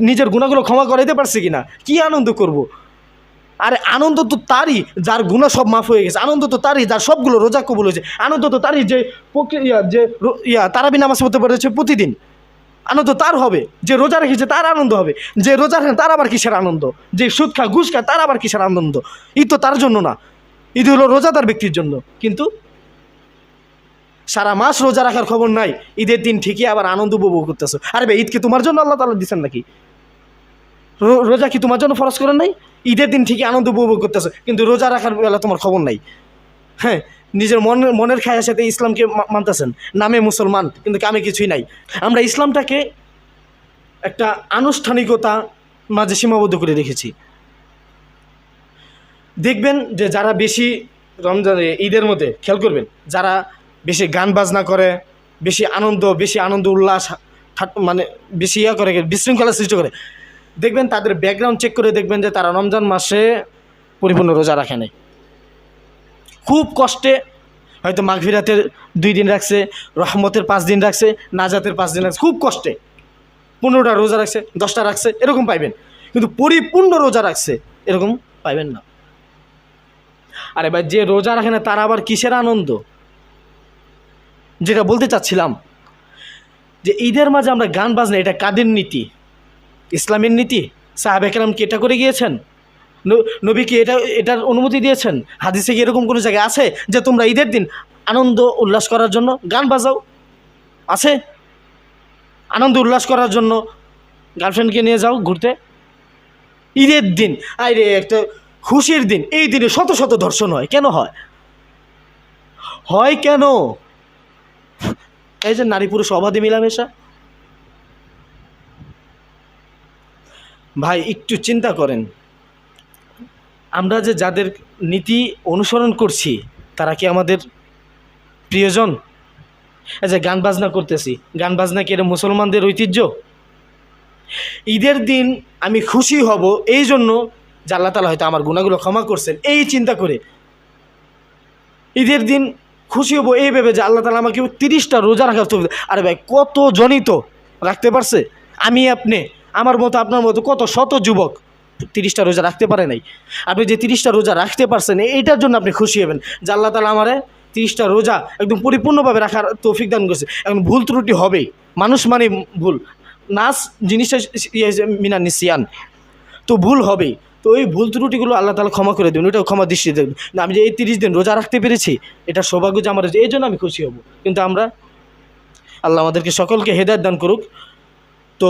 নিজের গুনাহগুলো ক্ষমা করাইতে পারছি কিনা, কি আনন্দ করব? আরে আনন্দ তো তারই যার গুনাহ সব মাফ হয়ে গেছে, আনন্দ তো তারই যার সবগুলো রোজা কবুল হয়েছে, আনন্দ তো তারই যে তারাবি নামাজ পড়তে পেরেছে প্রতিদিন, আনন্দ তার হবে। যে রোজা রেখেছে তার আনন্দ হবে, যে রোজা রাখে তার আবার কিসের আনন্দ? যে সুদ খা ঘুষ খা তার আবার কিসের আনন্দ? ঈদ তো তার জন্য না, ঈদ হলো রোজাদার ব্যক্তির জন্য। কিন্তু সারা মাস রোজা রাখার খবর নাই, ঈদের দিন ঠিকই আবার আনন্দ উপভোগ করতেছো। আরে ভাই, ঈদ কি তোমার জন্য আল্লাহ তাআলা দিচ্ছেন নাকি? রোজা কি তোমার জন্য ফরজ করেন নাই? ঈদের দিন ঠিকই আনন্দ উপভোগ করতেছো, কিন্তু রোজা রাখার বেলা তোমার খবর নাই। হ্যাঁ, নিজের মনের খায়ের সাথে ইসলামকে মানতেছেন, নামে মুসলমান কিন্তু কামে কিছুই নাই। আমরা ইসলামটাকে একটা আনুষ্ঠানিকতা মাঝে সীমাবদ্ধ করে রেখেছি। দেখবেন যে যারা বেশি রমজান ঈদের মধ্যে খেয়াল করবেন, যারা বেশি গান বাজনা করে, বেশি আনন্দ উল্লাস মানে বেশি করে বিশৃঙ্খলা সৃষ্টি করে, দেখবেন তাদের ব্যাকগ্রাউন্ড চেক করে দেখবেন যে তারা রমজান মাসে পরিপূর্ণ রোজা রাখে নাই। খুব কষ্টে হয়তো মাগফিরাতের 2 দিন রাখছে, রহমতের 5 দিন রাখছে, নাজাতের 5 দিন রাখছে, খুব কষ্টে 15টা রোজা রাখছে, 10টা রাখছে, এরকম পাইবেন। কিন্তু পরিপূর্ণ রোজা রাখছে এরকম পাইবেন না। আরে ভাই, যে রোজা রাখে না তার আবার কিসের আনন্দ? যেটা বলতে চাচ্ছিলাম যে ঈদের মাঝে আমরা গান বাজনা, এটা কাদের নীতি? ইসলামের নীতি? সাহাবে কেরাম কি এটা করে গিয়েছেন? নবী কি এটার অনুমতি দিয়েছেন? হাদিসে কি এরকম কোনো জায়গায় আছে যে তোমরা ঈদের দিন আনন্দ উল্লাস করার জন্য গান বাজাও? আছে? আনন্দ উল্লাস করার জন্য গার্লফ্রেন্ডকে নিয়ে যাও ঘুরতে? ঈদের দিন, আরে একটা খুশির দিন, এই দিনে শত শত ধর্ষণ হয়। কেন হয়? হয় কেন? এই যে নারী পুরুষ অবাধে মিলামেশা। ভাই একটু চিন্তা করেন, আমরা যে যাদের নীতি অনুসরণ করছি তারা কি আমাদের প্রিয়জন? এই যে গান বাজনা করতেছি, গান বাজনা কি এটা মুসলমানদের ঐতিহ্য? ঈদের দিন আমি খুশি হব এই জন্য যে আল্লাহ তাআলা হয়তো আমার গুনাহগুলো ক্ষমা করছেন, এই চিন্তা করে ঈদের দিন খুশি হব এই ভেবে যে আল্লাহ তাআলা আমাকে 30টা রোজা রাখার তৌফিক। আরে ভাই, কত জনই তো রাখতে পারছে। আমি আপনি, আমার মতো আপনার মতো কত শত যুবক 30টা রোজা রাখতে পারে নাই। আপনি যে 30টা রোজা রাখতে পারছেন এইটার জন্য আপনি খুশি হবেন যে আল্লাহ তাআলা আমারে 30টা রোজা একদম পরিপূর্ণভাবে রাখার তৌফিক দান করছে। এখন ভুল ত্রুটি হবেই, মানুষ মানে ভুল, নাস জিনিসটা মিনান নিসিয়ান, তো ভুল হবেই। তো ওই ভুল ত্রুটিগুলো আল্লাহ তাআলা ক্ষমা করে দেবেন, ওইটাও ক্ষমা দৃষ্টি দেখবেন। না, আমি যে এই 30 দিন রোজা রাখতে পেরেছি এটা সৌভাগ্য যে আমার, এই জন্য আমি খুশি হব। কিন্তু আমরা, আল্লাহ আমাদেরকে সকলকে হেদায়েত দান করুক। তো